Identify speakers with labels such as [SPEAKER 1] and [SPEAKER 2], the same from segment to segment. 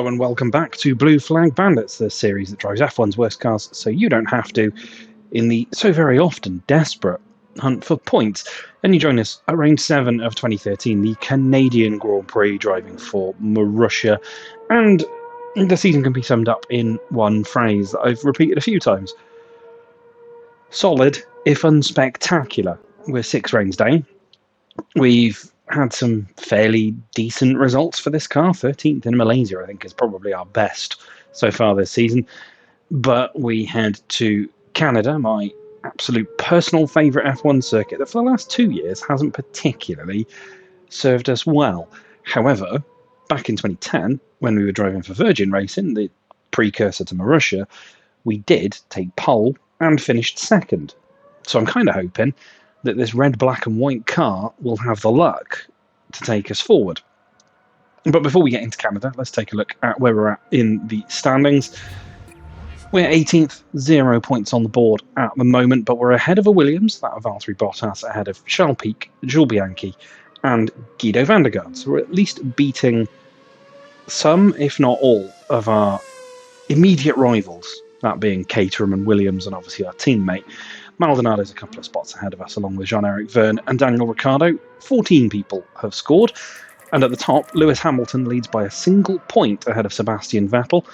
[SPEAKER 1] Hello and welcome back to Blue Flag Bandits, the series that drives F1's worst cars so you don't have to, in the so very often desperate hunt for points. And you join us at round 7 of 2013, the Canadian Grand Prix, driving for Marussia. And the season can be summed up in one phrase that I've repeated a few times. Solid, if unspectacular. We're 6 rounds down. We've had some fairly decent results for this car. 13th in Malaysia, I think, is probably our best so far this season. But we head to Canada, my absolute personal favourite F1 circuit that for the last 2 years hasn't particularly served us well. However, back in 2010, when we were driving for Virgin Racing, the precursor to Marussia, we did take pole and finished second. So I'm kind of hoping that this red, black and white car will have the luck to take us forward. But before we get into Canada, let's take a look at where we're at in the standings. We're 18th, 0 points on the board at the moment, but we're ahead of a Williams, that of Valtteri Bottas, ahead of Charles Pic, Jules Bianchi and Guido van der Garde. So we're at least beating some, if not all, of our immediate rivals, that being Caterham and Williams and obviously our teammate. Maldonado's a couple of spots ahead of us, along with Jean-Eric Vergne and Daniel Ricciardo. 14 people have scored. And at the top, Lewis Hamilton leads by a single point ahead of Sebastian Vettel.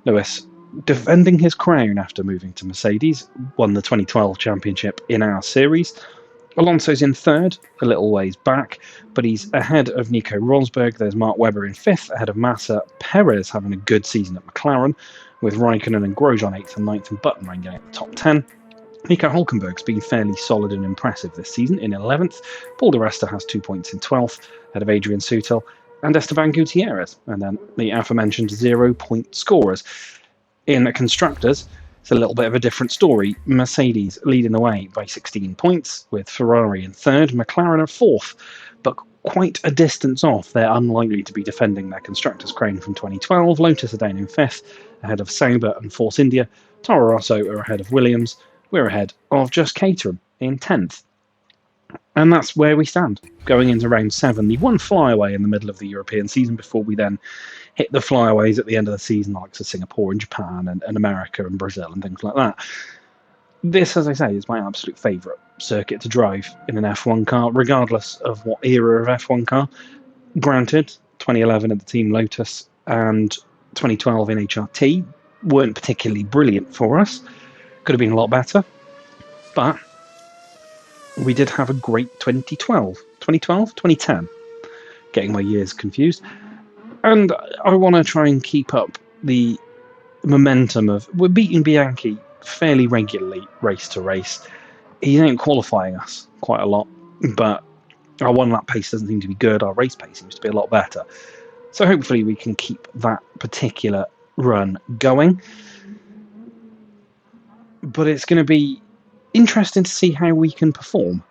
[SPEAKER 1] Lewis, defending his crown after moving to Mercedes, won the 2012 championship in our series. Alonso's in third, a little ways back, but he's ahead of Nico Rosberg. There's Mark Webber in fifth, ahead of Massa. Perez having a good season at McLaren, with Raikkonen and Grosjean 8th and 9th, and Button getting the top 10. Nico Hülkenberg's been fairly solid and impressive this season in 11th. Paul di Resta has 2 points in 12th, ahead of Adrian Sutil and Esteban Gutierrez, and then the aforementioned 0-point scorers. In the Constructors, it's a little bit of a different story. Mercedes leading the way by 16 points, with Ferrari in third, McLaren at fourth, but quite a distance off. They're unlikely to be defending their Constructors' crown from 2012. Lotus are down in fifth, ahead of Sauber and Force India. Toro Rosso are ahead of Williams. We're ahead of just Caterham in 10th. And that's where we stand, going into round 7. The one flyaway in the middle of the European season before we then hit the flyaways at the end of the season, like Singapore and Japan and America and Brazil and things like that. This, as I say, is my absolute favourite circuit to drive in an F1 car, regardless of what era of F1 car. Granted, 2011 at the Team Lotus and 2012 in HRT weren't particularly brilliant for us. Could have been a lot better, but we did have a great 2010, getting my years confused. And I want to try and keep up the momentum of, we're beating Bianchi fairly regularly, race to race. He ain't qualifying us quite a lot, but our one-lap pace doesn't seem to be good. Our race pace seems to be a lot better. So hopefully we can keep that particular run going. But it's going to be interesting to see how we can perform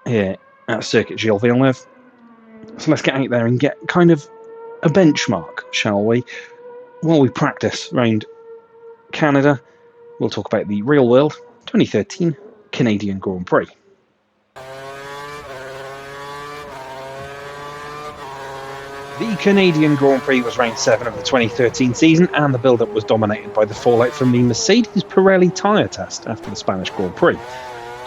[SPEAKER 1] here at Circuit Gilles Villeneuve. So let's get out there and get kind of a benchmark, shall we? While we practice round Canada, we'll talk about the real world 2013 Canadian Grand Prix. The Canadian Grand Prix was round 7 of the 2013 season, and the build-up was dominated by the fallout from the Mercedes Pirelli tyre test after the Spanish Grand Prix.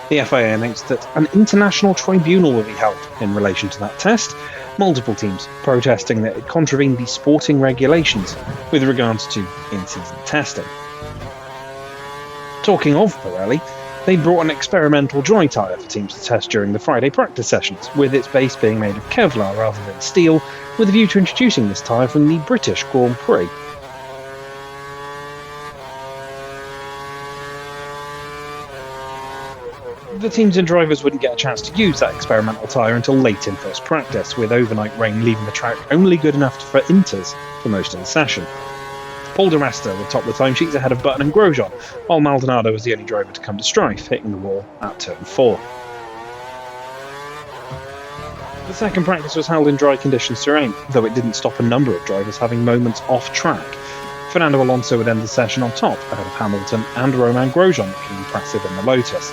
[SPEAKER 1] The FIA announced that an international tribunal will be held in relation to that test, multiple teams protesting that it contravened the sporting regulations with regards to in-season testing. Talking of Pirelli, they brought an experimental dry tyre for teams to test during the Friday practice sessions, with its base being made of Kevlar rather than steel, with a view to introducing this tyre from the British Grand Prix. The teams and drivers wouldn't get a chance to use that experimental tyre until late in first practice, with overnight rain leaving the track only good enough for inters for most of the session. Paul di Resta would top the timesheets ahead of Button and Grosjean, while Maldonado was the only driver to come to strife, hitting the wall at turn 4. The second practice was held in dry conditions throughout, though it didn't stop a number of drivers having moments off track. Fernando Alonso would end the session on top, ahead of Hamilton and Romain Grosjean, looking impressive in the Lotus.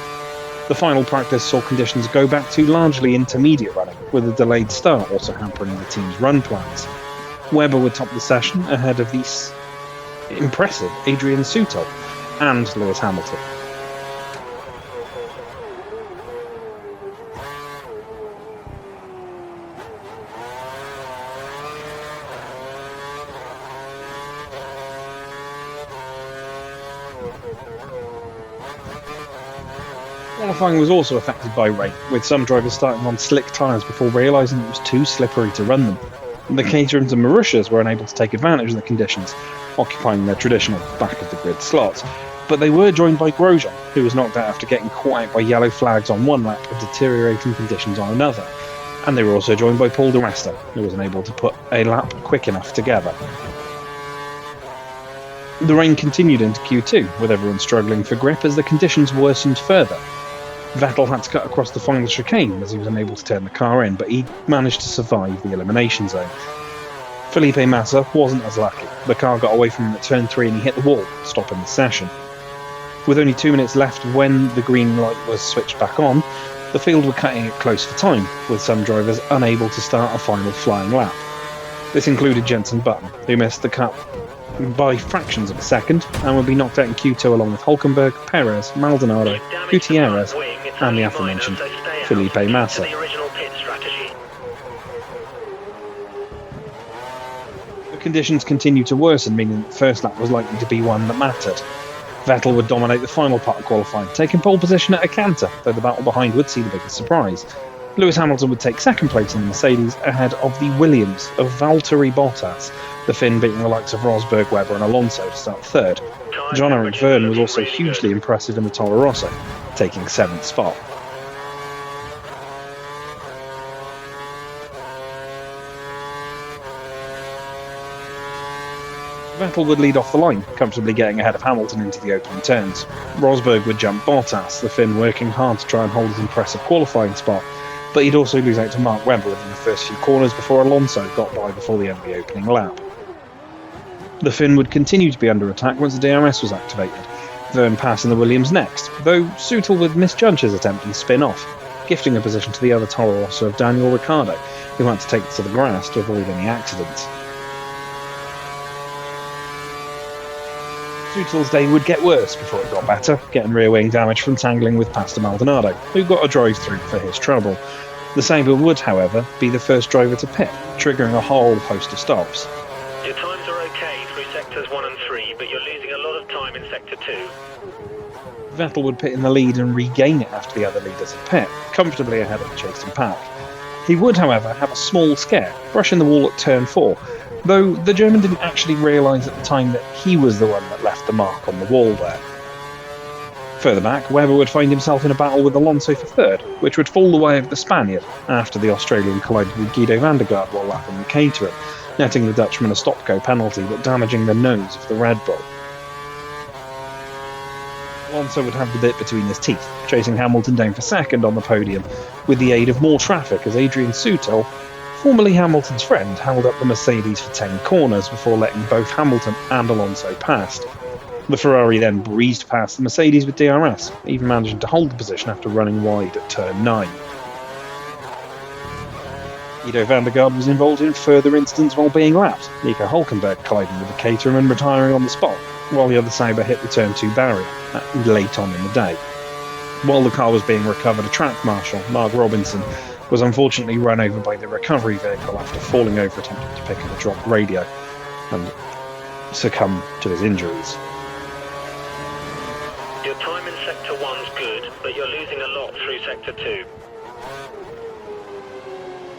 [SPEAKER 1] The final practice saw conditions go back to largely intermediate running, with a delayed start also hampering the team's run plans. Webber would top the session ahead of the impressive Adisswanto and Lewis Hamilton. Qualifying was also affected by rain, with some drivers starting on slick tyres before realising it was too slippery to run them. The Caterhams and Marussias were unable to take advantage of the conditions, occupying their traditional back-of-the-grid slots, but they were joined by Grohl, who was knocked out after getting caught out by yellow flags on one lap and deteriorating conditions on another, and they were also joined by Paul di Resta, who was unable to put a lap quick enough together. The rain continued into Q2, with everyone struggling for grip as the conditions worsened further. Vettel had to cut across the final chicane as he was unable to turn the car in, but he managed to survive the elimination zone. Felipe Massa wasn't as lucky. The car got away from him at turn 3 and he hit the wall, stopping the session. With only 2 minutes left when the green light was switched back on, the field were cutting it close for time, with some drivers unable to start a final flying lap. This included Jenson Button, who missed the cut by fractions of a second and would be knocked out in Q2 along with Hülkenberg, Perez, Maldonado, Gutierrez and the aforementioned Felipe Massa. The conditions continued to worsen, meaning that the first lap was likely to be one that mattered. Vettel would dominate the final part of qualifying, taking pole position at a canter, though the battle behind would see the biggest surprise. Lewis Hamilton would take second place in the Mercedes ahead of the Williams of Valtteri Bottas, the Finn beating the likes of Rosberg, Webber and Alonso to start third. Jean-Eric Vergne was also hugely impressive in the Toro Rosso, taking 7th spot. Vettel would lead off the line, comfortably getting ahead of Hamilton into the opening turns. Rosberg would jump Bottas, the Finn working hard to try and hold his impressive qualifying spot, but he'd also lose out to Mark Webber within the first few corners before Alonso got by before the end of the opening lap. The Finn would continue to be under attack once the DRS was activated, Vergne passing the Williams next, though Soutel would misjudge his attempt and spin off, gifting a position to the other Toro Rosso of Daniel Ricciardo, who had to take it to the grass to avoid any accidents. Soutel's day would get worse before it got better, getting rear wing damage from tangling with Pastor Maldonado, who got a drive-through for his trouble. The Sabre would, however, be the first driver to pit, triggering a whole host of stops.
[SPEAKER 2] Your times are okay through sectors 1 and 3, but you're losing a lot of time in sector 2.
[SPEAKER 1] Vettel would pit in the lead and regain it after the other leaders had pit, comfortably ahead of the chasing pack. He would, however, have a small scare, brushing the wall at turn 4, though the German didn't actually realise at the time that he was the one that left the mark on the wall there. Further back, Webber would find himself in a battle with Alonso for third, which would fall the way of the Spaniard after the Australian collided with Guido van der Garde while lapping the Caterham, netting the Dutchman a stop-go penalty but damaging the nose of the Red Bull. Alonso would have the bit between his teeth, chasing Hamilton down for second on the podium, with the aid of more traffic as Adisswanto, formerly Hamilton's friend, held up the Mercedes for 10 corners before letting both Hamilton and Alonso past. The Ferrari then breezed past the Mercedes with DRS, even managing to hold the position after running wide at turn 9. Guido van der Garde was involved in further incidents while being lapped, Nico Hülkenberg colliding with the Caterham and retiring on the spot, while the other Sauber hit the turn 2 barrier, late on in the day. While the car was being recovered, a track marshal, Mark Robinson, was unfortunately run over by the recovery vehicle after falling over attempting to pick up a dropped radio and succumb to his injuries.
[SPEAKER 2] Your time in sector 1's good, but you're losing a lot through sector 2.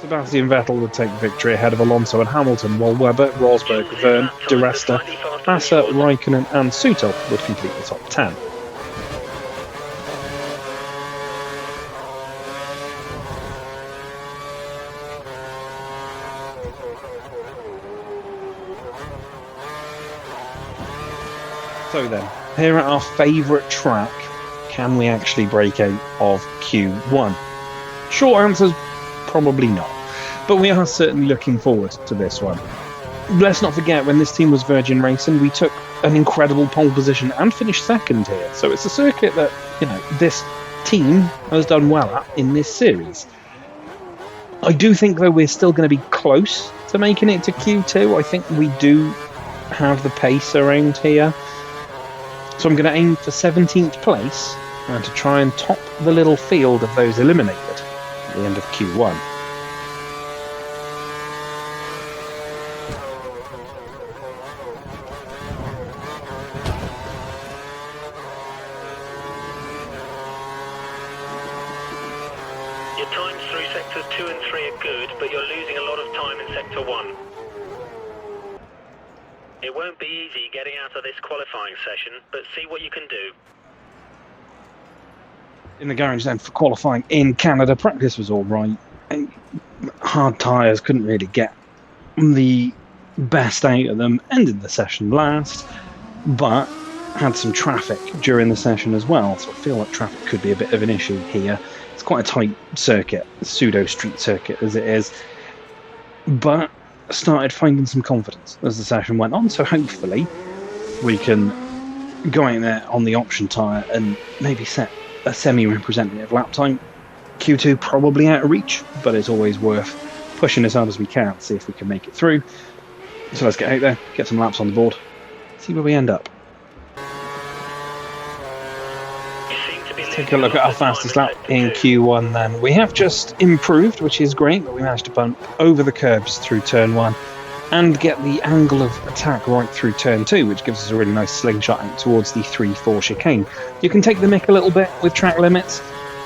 [SPEAKER 1] Sebastian Vettel would take victory ahead of Alonso and Hamilton, while Webber, Rosberg, Vergne, Di Resta, Massa, Raikkonen and Soutel would complete the top 10. So then, here at our favourite track, can we actually break out of Q1? Short answer's probably not, but we are certainly looking forward to this one. Let's not forget, when this team was Virgin Racing, we took an incredible pole position and finished second here, so it's a circuit that, this team has done well at in this series. I do think, though, we're still going to be close to making it to Q2. I think we do have the pace around here. So I'm going to aim for 17th place and to try and top the little field of those eliminated at the end of Q1.
[SPEAKER 2] Your times through sectors 2 and 3 are good, but you're losing a lot of time in sector 1. It won't be easy getting out of this qualifying session, but see what you can do.
[SPEAKER 1] In the garage then for qualifying in Canada, practice was all right. Hard tyres, couldn't really get the best out of them. Ended the session last, but had some traffic during the session as well, so I feel like traffic could be a bit of an issue here. It's quite a tight circuit, pseudo street circuit as it is, but started finding some confidence as the session went on, so hopefully we can go in there on the option tyre and maybe set a semi-representative lap time. Q2 probably out of reach, but it's always worth pushing as hard as we can, see if we can make it through. So let's get out there, get some laps on the board, see where we end up. Take a look at our fastest lap in Q1 then. We have just improved, which is great, but we managed to bump over the curbs through turn 1 and get the angle of attack right through turn 2, which gives us a really nice slingshot out towards the 3-4 chicane. You can take the mick a little bit with track limits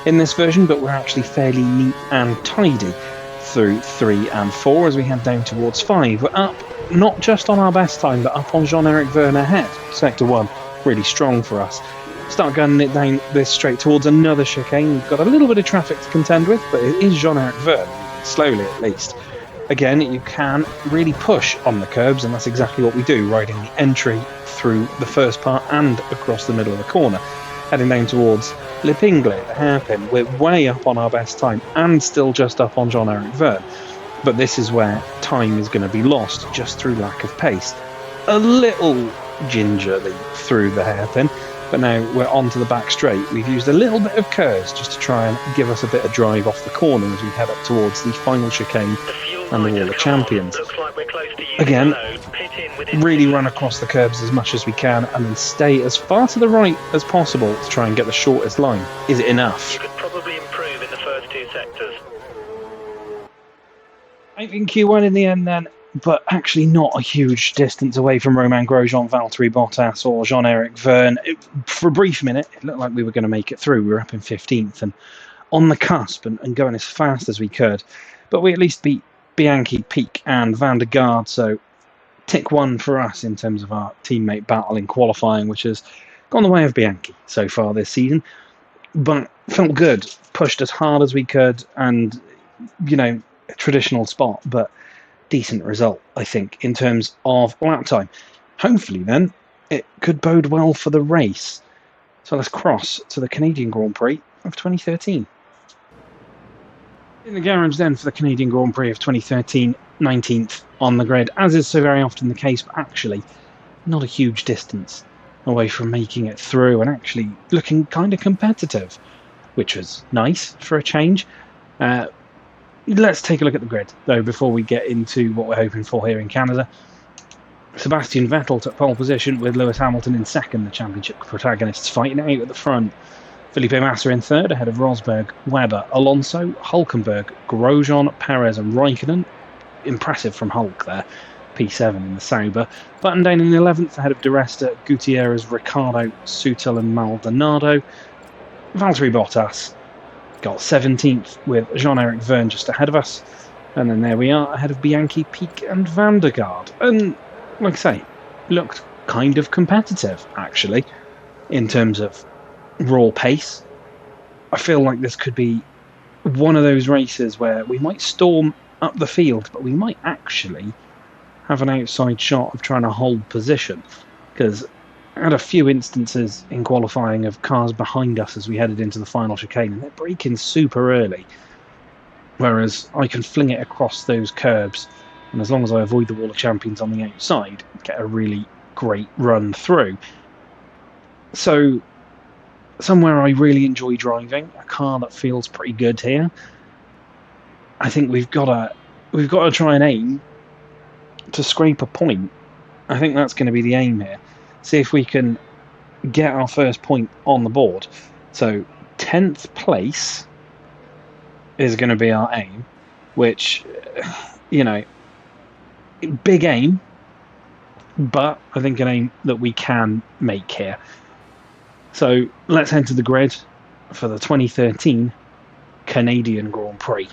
[SPEAKER 1] in this version, but we're actually fairly neat and tidy through 3 and 4 as we head down towards 5. We're up not just on our best time, but up on Jean-Eric Verne ahead. Sector 1, really strong for us. Start gunning it down this straight towards another chicane. We've got a little bit of traffic to contend with, but it is Jean-Eric Verne, slowly at least. Again, you can really push on the curbs, and that's exactly what we do, riding the entry through the first part and across the middle of the corner. Heading down towards Le Pinglet, the hairpin, we're way up on our best time and still just up on Jean-Eric Verne. But this is where time is going to be lost just through lack of pace. A little gingerly through the hairpin. But now we're onto the back straight. We've used a little bit of curves just to try and give us a bit of drive off the corner as we head up towards the final chicane and the Wall of Champions. Again, really run across the curbs as much as we can and then stay as far to the right as possible to try and get the shortest line. Is it enough?
[SPEAKER 2] You could probably improve in the first 2 sectors.
[SPEAKER 1] I think Q1 in the end then, but actually not a huge distance away from Romain Grosjean, Valtteri Bottas or Jean-Eric Verne. For a brief minute, it looked like we were going to make it through. We were up in 15th and on the cusp and going as fast as we could. But we at least beat Bianchi, Peak and Van der Garde, so tick 1 for us in terms of our teammate battle in qualifying, which has gone the way of Bianchi so far this season. But felt good, pushed as hard as we could and, you know, a traditional spot, but decent result, I think, in terms of lap time. Hopefully, then, it could bode well for the race. So let's cross to the Canadian Grand Prix of 2013. In the garage, then, for the Canadian Grand Prix of 2013, 19th on the grid, as is so very often the case, but actually not a huge distance away from making it through and actually looking kind of competitive, which was nice for a change. Let's take a look at the grid, though, before we get into what we're hoping for here in Canada. Sebastian Vettel took pole position with Lewis Hamilton in second, the championship protagonists fighting it out at the front. Felipe Massa in third, ahead of Rosberg, Webber, Alonso, Hulkenberg, Grosjean, Perez and Raikkonen. Impressive from Hulk there. P7 in the Sauber. Button down in the 11th, ahead of Di Resta, Gutierrez, Ricciardo, Sutil and Maldonado. Valtteri Bottas got 17th with Jean-Eric Verne just ahead of us. And then there we are, ahead of Bianchi, Peak and Van der Garde. And, like I say, looked kind of competitive, actually, in terms of raw pace. I feel like this could be one of those races where we might storm up the field, but we might actually have an outside shot of trying to hold position. Because I had a few instances in qualifying of cars behind us as we headed into the final chicane, and they're braking super early. Whereas I can fling it across those curbs, and as long as I avoid the Wall of Champions on the outside, get a really great run through. So, somewhere I really enjoy driving, a car that feels pretty good here. I think we've got to try and aim to scrape a point. I think that's going to be the aim here. See if we can get our first point on the board. So 10th place is going to be our aim, which, you know, big aim, but I think an aim that we can make here. So let's head to the grid for the 2013 Canadian Grand Prix.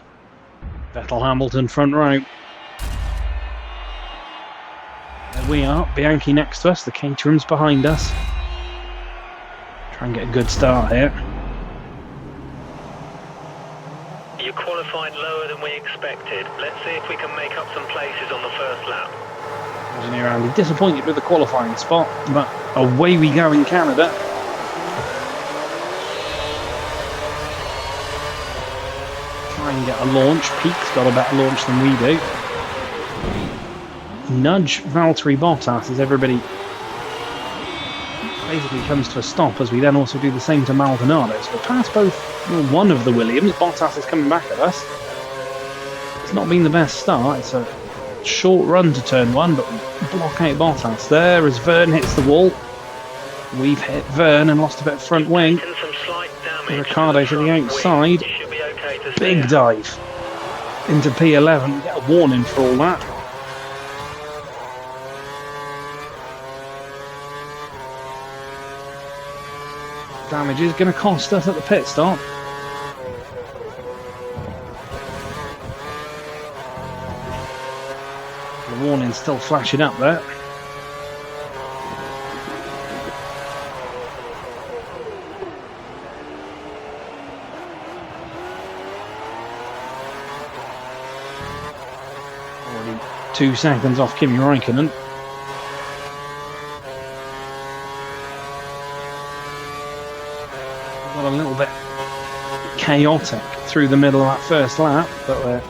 [SPEAKER 1] Vettel Hamilton front row. There we are, Bianchi next to us, the Caterham's behind us. Try and get a good start here.
[SPEAKER 2] You qualified lower than we expected. Let's see if we can make up some places on the first lap.
[SPEAKER 1] Engineer Andy disappointed with the qualifying spot, but away we go in Canada. Try and get a launch. Peake's got a better launch than we do. Nudge Valtteri Bottas as everybody basically comes to a stop, as we then also do the same to Maldonado. So we'll pass one of the Williams. Bottas is coming back at us. It's not been the best start. It's a short run to turn one, but we block out Bottas there as Vern hits the wall. We've hit Vern and lost a bit of front wing. Ricciardo to the outside. Big dive into P11. We get a warning for all that. Damage is going to cost us at the pit stop. The warning's still flashing up there. Already 2 seconds off Kimi Räikkönen. Got a little bit chaotic through the middle of that first lap, but we're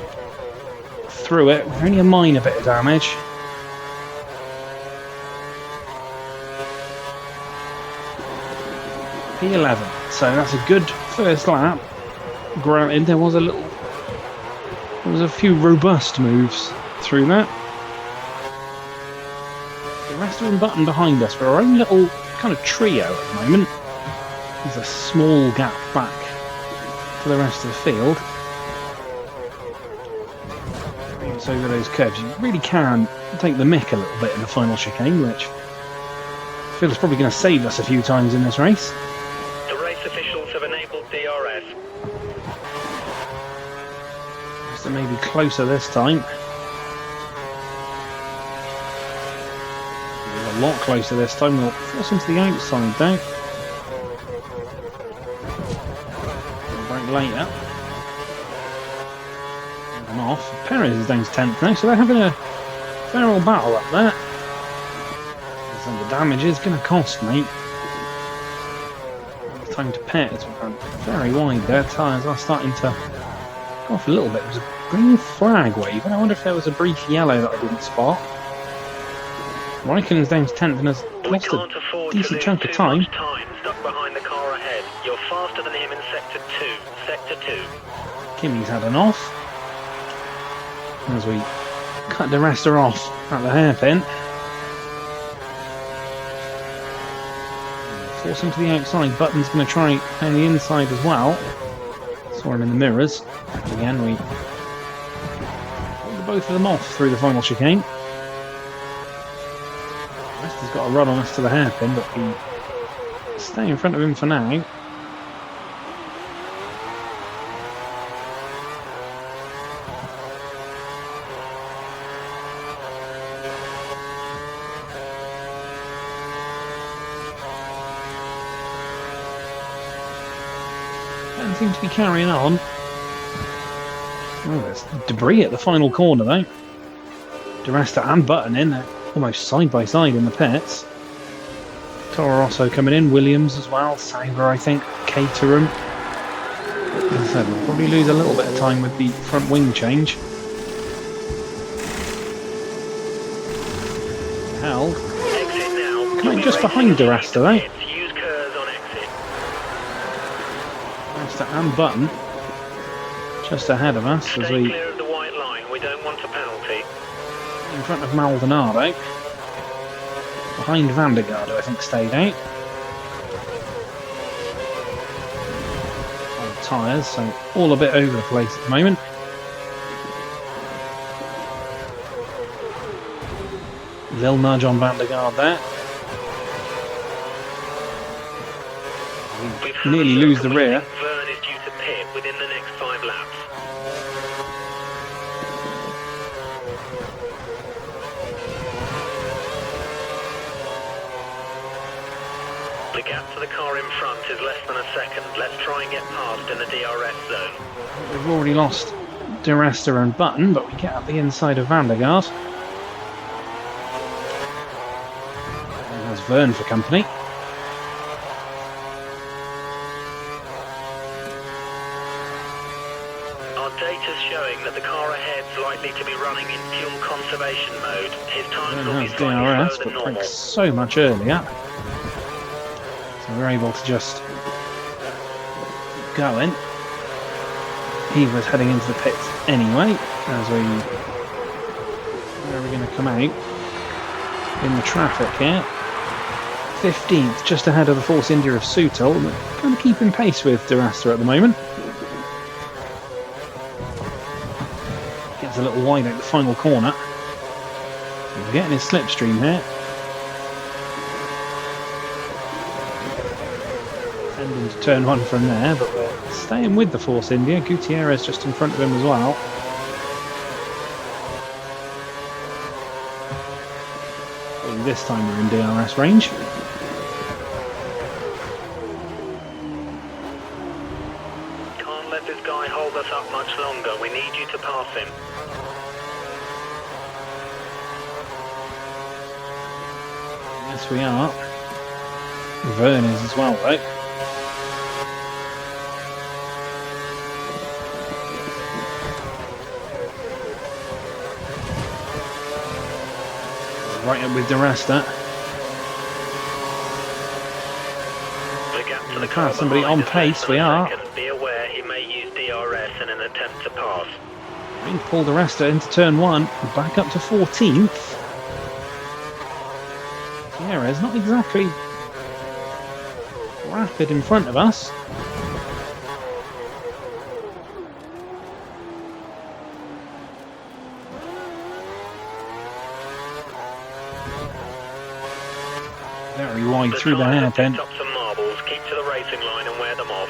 [SPEAKER 1] through it with only a minor bit of damage. P11, so that's a good first lap. Granted, there was a few robust moves through that. The rest of them button behind us for our own little kind of trio at the moment. There's a small gap back to the rest of the field. It's over those curves. You really can take the mick a little bit in the final chicane, which I feel is probably going to save us a few times in this race.
[SPEAKER 2] The race officials have enabled DRS.
[SPEAKER 1] So maybe closer this time. A lot closer this time. We'll force him to the outside though. Later. And off. Perez is down to 10th now, so they're having a fair old battle up there. And the damage is going to cost me. It's time to pit as we've gone very wide there. Tyres are starting to go off a little bit. There was a green flag wave, and I wonder if there was a brief yellow that I didn't spot. Räikkönen's down to 10th and has lost a decent chunk of time.
[SPEAKER 2] Stuck behind the car ahead. You're faster than him in sector 2. Sector 2.
[SPEAKER 1] Kimi's had an off. As we cut the rest are off at the hairpin. Force him to the outside. Button's going to try down the inside as well. Saw him in the mirrors. Again, we hold both of them off through the final chicane. Rest has got a run on us to the hairpin, but we stay in front of him for now. Doesn't seem to be carrying on. Oh, there's debris at the final corner though. DeResta and Button in there, almost side by side in the pits. Toro Rosso coming in, Williams as well, Sauber I think, Caterham. As I said, we'll probably lose a little bit of time with the front wing change. Held. Coming just behind DeResta though. DeResta and Button just ahead of us as we
[SPEAKER 2] clear of the white line. We don't want a penalty.
[SPEAKER 1] In front of Maldonado. Behind Vandergaard, who I think stayed out. On tyres, so all a bit over the place at the moment. Little nudge on Vandergaard there. We nearly lose the rear.
[SPEAKER 2] Vern is due to pit within the next 5 laps. The gap to the car in front is less than a second. Let's try and get past in the DRS zone.
[SPEAKER 1] We've already lost De Resta and Button, but we get up the inside of Vandergaard. And has Vern for company.
[SPEAKER 2] Our data's showing that the car ahead's likely to be running in fuel conservation mode. His times will be
[SPEAKER 1] Has
[SPEAKER 2] slightly
[SPEAKER 1] DRS,
[SPEAKER 2] slower than
[SPEAKER 1] but
[SPEAKER 2] normal.
[SPEAKER 1] brakes so much earlier. So we're able to just go in. He was heading into the pits anyway, as where are we going to come out? In the traffic here. 15th, just ahead of the Force India of Soutal. Kind of keeping pace with De Resta at the moment. Gets a little wide out the final corner. So we're getting his slipstream here. Into turn 1 from there, but we're staying with the Force India. Gutierrez just in front of him as well. And this time we're in DRS range.
[SPEAKER 2] Can't let this guy hold us up much longer. We need you to pass him.
[SPEAKER 1] Yes, we are. Vern is as well, though. Right up with De Resta.
[SPEAKER 2] The
[SPEAKER 1] car, somebody on pace, we are.
[SPEAKER 2] Be aware he may use DRS in an attempt to pass.
[SPEAKER 1] Trying to pull De Resta into turn 1, back up to 14th. Gutierrez not exactly rapid in front of us. Very wide through the hairpin.
[SPEAKER 2] Up some marbles, keep to the racing line and wear them off.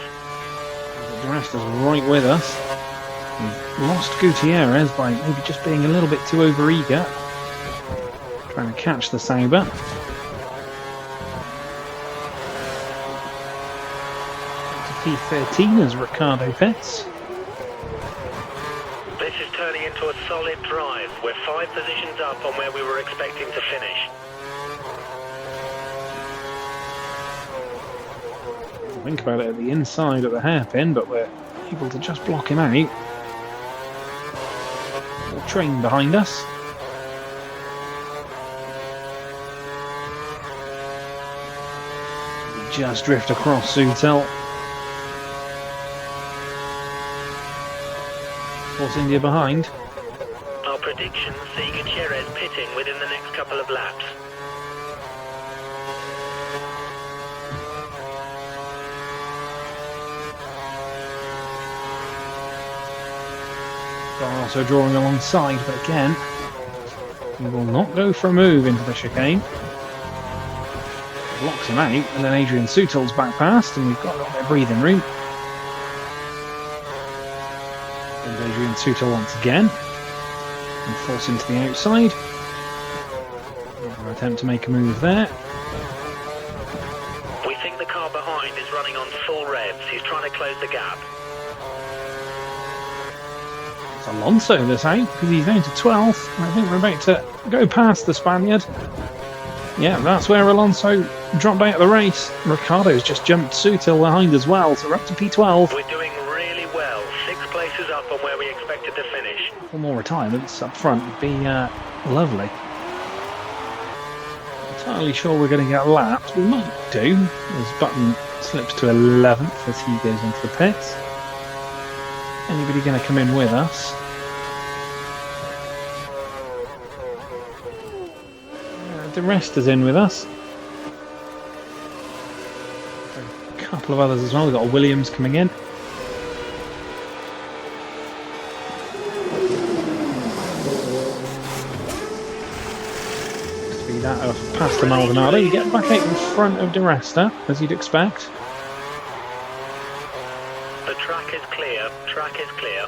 [SPEAKER 1] De Resta's right with us. We've lost Gutierrez by maybe just being a little bit too overeager. Trying to catch the Sauber. P13 as Ricardo pits.
[SPEAKER 2] This is turning into a solid drive. We're 5 positions up on where we were expecting to finish.
[SPEAKER 1] Think about it at the inside of the hairpin, but we're able to just block him out. Little train behind us. We just drift across Soutal. Force India behind.
[SPEAKER 2] Our predictions see Gutierrez pitting within the next couple of laps.
[SPEAKER 1] Also drawing alongside, but again, he will not go for a move into the chicane. Blocks him out, and then Adrian Soutal's back past, and we've got a little bit of breathing room. And Adrian Soutal once again, and force into the outside. Another attempt to make a move there.
[SPEAKER 2] We think the car behind is running on full revs. He's trying to close the gap.
[SPEAKER 1] Alonso this out because he's down to 12th. I think we're about to go past the Spaniard. Yeah, that's where Alonso dropped out of the race. Ricardo's just jumped Soutal behind as well, so we're up to P12.
[SPEAKER 2] We're doing really well. 6 places up on where we expected to finish.
[SPEAKER 1] One more retirements up front would be lovely. Entirely sure we're going to get lapped. We might do, as Button slips to 11th as he goes into the pits. Anybody going to come in with us? The rest is in with us. A couple of others as well. We've got a Williams coming in. To be that of Pastor Maldonado. You get back out in front of Di Resta, as you'd expect.
[SPEAKER 2] The track is clear. Track is clear.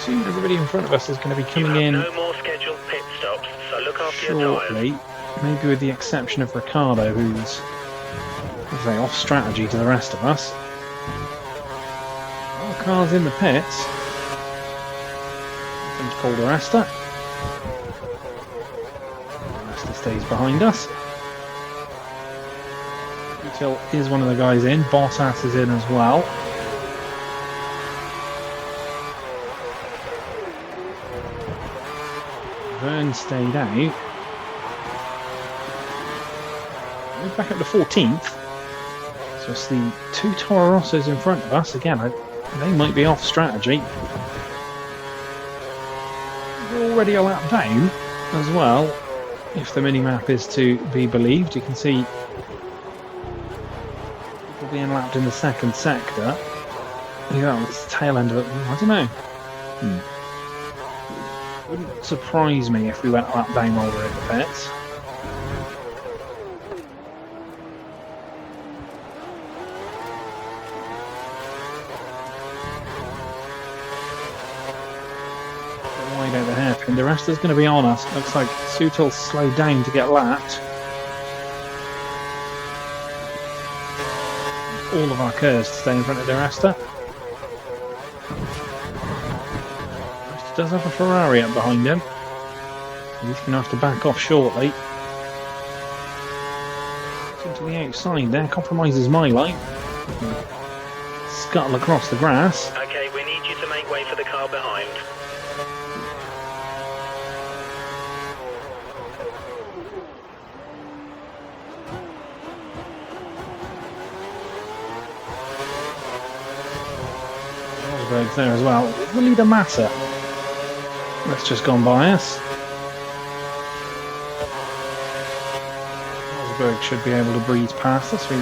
[SPEAKER 1] Soon everybody in front of us is going to be coming in.
[SPEAKER 2] No more scheduled pit stops, so look after your tyres.
[SPEAKER 1] Shortly, maybe with the exception of Ricardo, who's very off strategy to the rest of us. All cars in the pits. Comes Paul Di Resta. Di Resta stays behind us. Until is one of the guys in. Bottas is in as well. Verne stayed out. We're back up to 14th. So it's the two Toro Rossos in front of us. Again, they might be off strategy. We're already a lap down as well. If the mini-map is to be believed, you can see people being lapped in the second sector. Yeah, it's the tail end of it. I don't know. Wouldn't surprise me if we went a lap down while we're in the pits. Wide over hairpin. The rest is going to be on us. Looks like Sutil slowed down to get lapped. All of our curves to stay in front of Di Resta. Does have a Ferrari up behind him. He's going to have to back off shortly. To the outside there, compromises my line. Scuttle across the grass.
[SPEAKER 2] Okay, we need you to make way for the car behind.
[SPEAKER 1] Rosberg's there as well. The leader Massa. That's just gone by us. Rosberg should be able to breeze past us. We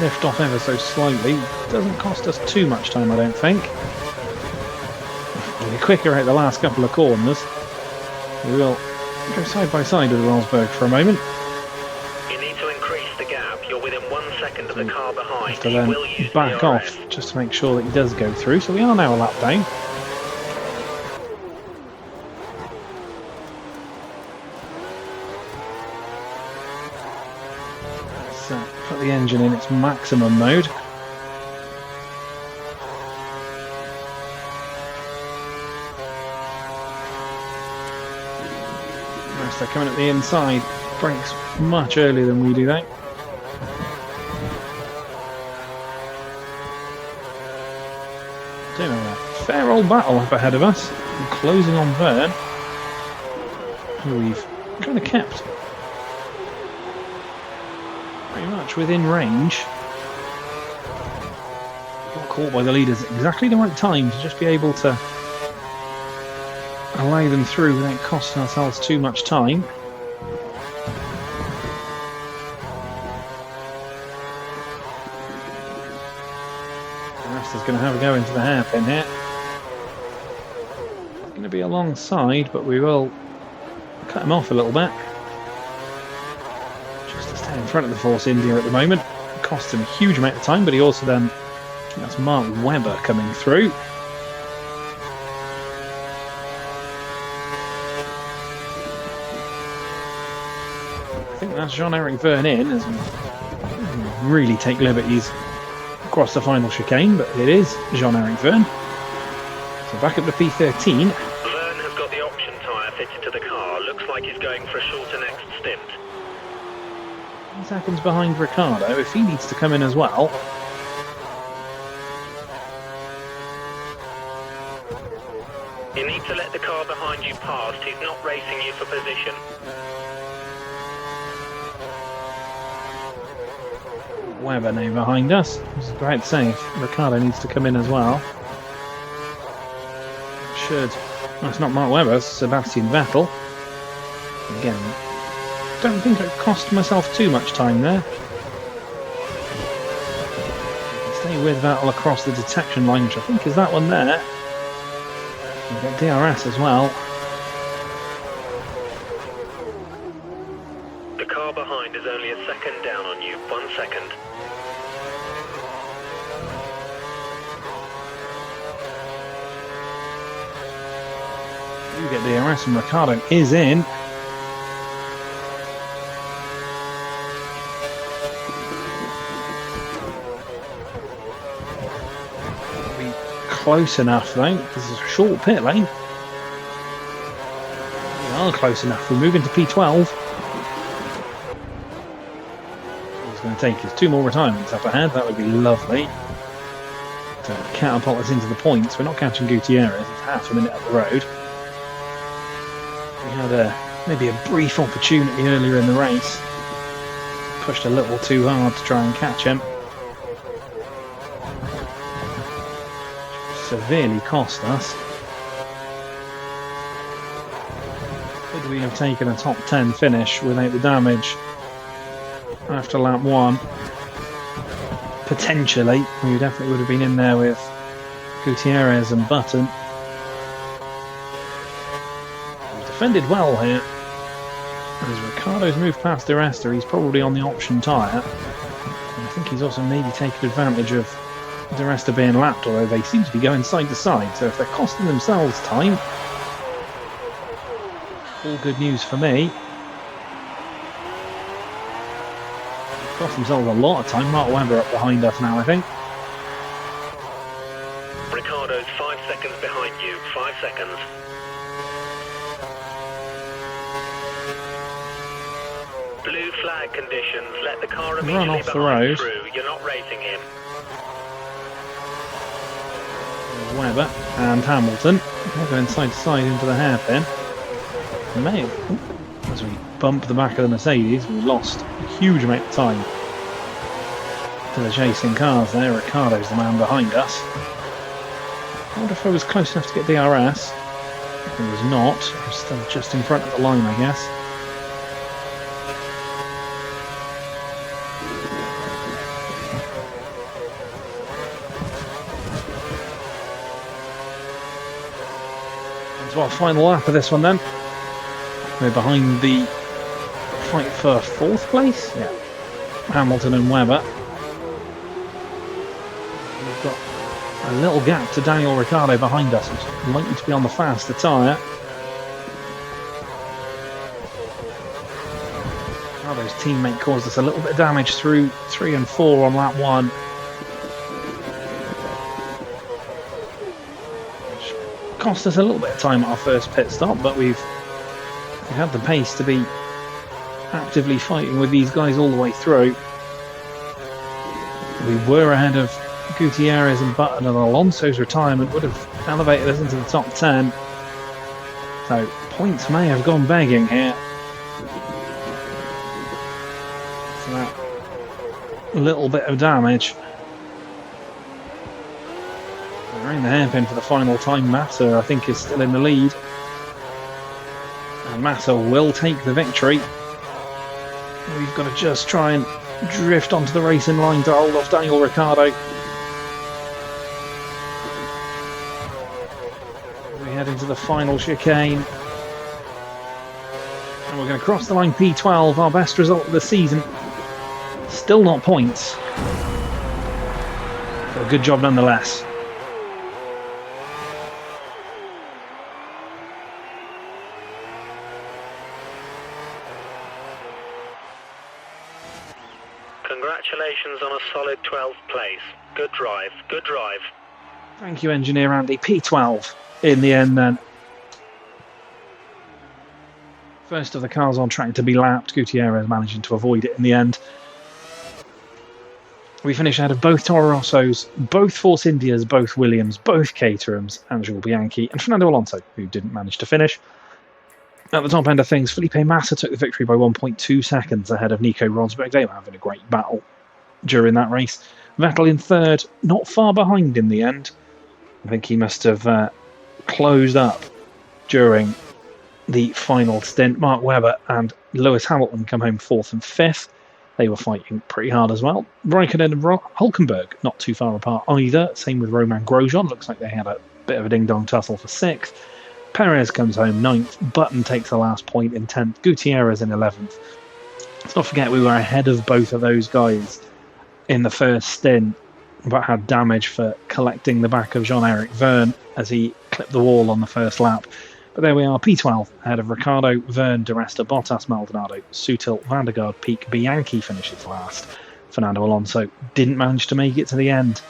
[SPEAKER 1] lift off ever so slightly. Doesn't cost us too much time, I don't think. We'll be quicker at the last couple of corners. We will go side by side with Rosberg for a moment.
[SPEAKER 2] You need to increase the gap. You're within 1 second of the car behind.
[SPEAKER 1] Have to then back off just to make sure that he does go through. So we are now a lap down. Put the engine in its maximum mode. Resta coming at the inside. Brakes much earlier than we do that. Doing a fair old battle up ahead of us. We're closing on Verne, who we've kind of kept pretty much within range. Got caught by the leaders at exactly the right time to just be able to allow them through without costing ourselves too much time. The rest is going to have a go into the hairpin here. It's going to be alongside, but we will cut him off a little bit. In front of the Force India at the moment. It cost him a huge amount of time, but he also then, that's Mark Webber coming through. I think that's Jean-Eric Verne in, as we really take liberties across the final chicane, but it is Jean-Eric Verne. So back up to P13.
[SPEAKER 2] Verne has got the option tyre fitted to the car. Looks like he's going for a shorter next stint.
[SPEAKER 1] 10 seconds behind Ricardo. If he needs to come in as well.
[SPEAKER 2] You need to let the car behind you past. He's not racing you for position.
[SPEAKER 1] Webber now behind us. I was about to say, if Ricardo needs to come in as well. Should. Well, it's not Mark Webber, it's Sebastian Vettel. Again, don't think I cost myself too much time there. Stay with Vettel across the detection line, which I think is that one there. We've got DRS as well.
[SPEAKER 2] The car behind is only a second down on you. 1 second.
[SPEAKER 1] You get DRS and Ricciardo is in. Be close enough though. This is a short pit lane. We are close enough. We move into P12. It's going to take us 2 more retirements up ahead. That would be lovely to catapult us into the points. We're not catching Gutierrez. It's half a minute up the road. We had maybe a brief opportunity earlier in the race. Pushed a little too hard to try and catch him. Severely cost us. Could we have taken a top 10 finish without the damage after lap 1? Potentially. We definitely would have been in there with Gutierrez and Button. Defended well here. As Ricciardo's moved past Di Resta, he's probably on the option tyre. And I think he's also maybe taken advantage of Di Resta being lapped, although they seem to be going side to side. So if they're costing themselves time, all good news for me. Cost themselves a lot of time. Mark Webber up behind us now, I think.
[SPEAKER 2] Ricciardo's 5 seconds behind you. 5 seconds. Blue flag conditions. Let the car immediately
[SPEAKER 1] Run off the
[SPEAKER 2] behind
[SPEAKER 1] road.
[SPEAKER 2] through. You're not racing him.
[SPEAKER 1] There's Webber and Hamilton. They're going side to side into the hairpin. As we bump the back of the Mercedes, we lost a huge amount of time to the chasing cars there. Ricciardo's the man behind us. I wonder if I was close enough to get DRS. I was not. I'm still just in front of the line, I guess. Our final lap of this one then. We're behind the fight for 4th place. Yeah. Hamilton and Webber. We've got a little gap to Daniel Ricciardo behind us, who's likely to be on the faster tyre. Ricciardo's teammate caused us a little bit of damage through 3 and 4 on lap 1. Cost us a little bit of time at our first pit stop, but we've had the pace to be actively fighting with these guys all the way through. We were ahead of Gutierrez and Button, and Alonso's retirement would have elevated us into the top 10. So points may have gone begging here. So that little bit of damage. Around the hairpin for the final time. Massa, I think, is still in the lead. And Massa will take the victory. We've got to just try and drift onto the racing line to hold off Daniel Ricciardo. We head into the final chicane. And we're going to cross the line P12, our best result of the season. Still not points. But a good job nonetheless.
[SPEAKER 2] Congratulations on a solid 12th place. Good drive, good drive.
[SPEAKER 1] Thank you, Engineer Andy. P12 in the end then. First of the cars on track to be lapped. Gutierrez managing to avoid it in the end. We finish ahead of both Toro Rossos, both Force Indias, both Williams, both Caterhams, and Jules Bianchi, and Fernando Alonso, who didn't manage to finish. At the top end of things, Felipe Massa took the victory by 1.2 seconds ahead of Nico Rosberg. They were having a great battle during that race. Vettel in third, not far behind in the end. I think he must have closed up during the final stint. Mark Webber and Lewis Hamilton come home 4th and 5th. They were fighting pretty hard as well. Raikkonen and Hulkenberg not too far apart either. Same with Romain Grosjean. Looks like they had a bit of a ding-dong tussle for 6th. Perez comes home 9th. Button takes the last point in 10th. Gutierrez in 11th. Let's not forget we were ahead of both of those guys in the first stint, but had damage for collecting the back of Jean-Eric Vergne as he clipped the wall on the first lap. But there we are, P12, ahead of Ricciardo, Vergne, Di Resta, Bottas, Maldonado, Sutil, Van der Garde, Pique, Bianchi finishes last. Fernando Alonso didn't manage to make it to the end.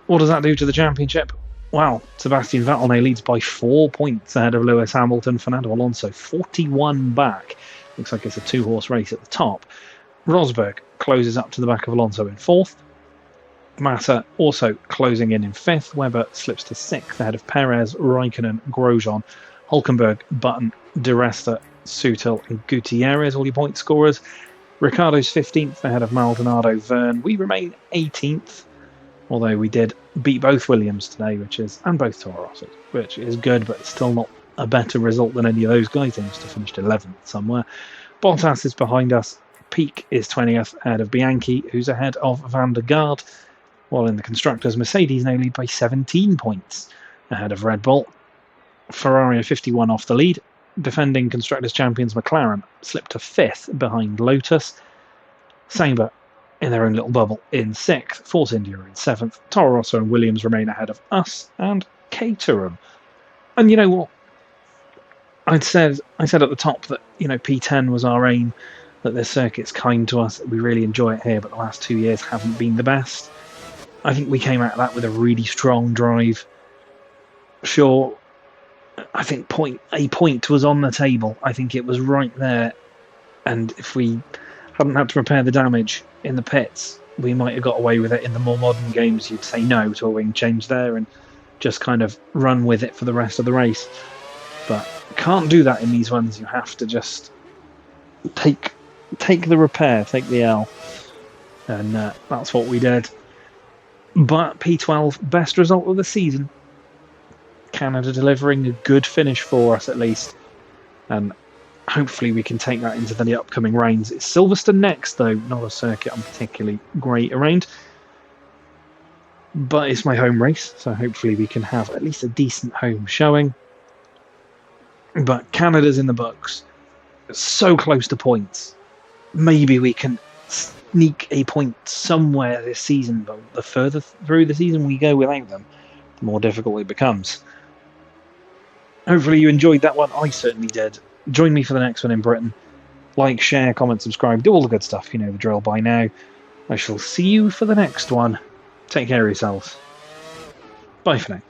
[SPEAKER 1] What does that do to the championship? Well, Sebastian Vettel now leads by 4 points ahead of Lewis Hamilton. Fernando Alonso 41 back. Looks like it's a 2-horse race at the top. Rosberg closes up to the back of Alonso in 4th. Massa also closing in 5th. Webber slips to 6th ahead of Perez, Raikkonen, Grosjean, Hulkenberg, Button, Di Resta, Sutil and Gutierrez, all your point scorers. Ricciardo's 15th ahead of Maldonado, Vergne. We remain 18th, although we did beat both Williams today, and both Toro Rossos, which is good, but it's still not a better result than any of those guys. They must have finished 11th somewhere. Bottas is behind us. Pique is 20th ahead of Bianchi, who's ahead of Van der Garde. While in the Constructors, Mercedes now lead by 17 points ahead of Red Bull. Ferrari are 51 off the lead. Defending Constructors champions McLaren slipped to 5th behind Lotus. Sauber in their own little bubble in 6th. Force India in 7th. Toro Rosso and Williams remain ahead of us and Caterham. And you know what? I said at the top that P10 was our aim, that this circuit's kind to us, that we really enjoy it here, but the last 2 years haven't been the best. I think we came out of that with a really strong drive. Sure, I think a point was on the table. I think it was right there. And if we hadn't had to repair the damage in the pits, we might have got away with it. In the more modern games, you'd say no to a wing change there and just kind of run with it for the rest of the race. But can't do that in these ones. You have to just take the repair, take the L. And that's what we did. But P12, best result of the season. Canada delivering a good finish for us at least. And hopefully we can take that into the upcoming rains. It's Silverstone next though, not a circuit I'm particularly great around. But it's my home race, so hopefully we can have at least a decent home showing. But Canada's in the books. So close to points. Maybe we can sneak a point somewhere this season, but the further through the season we go without them, the more difficult it becomes. Hopefully you enjoyed that one. I certainly did. Join me for the next one in Britain. Like, share, comment, subscribe, do all the good stuff. You know the drill by now. I shall see you for the next one. Take care of yourselves. Bye for now.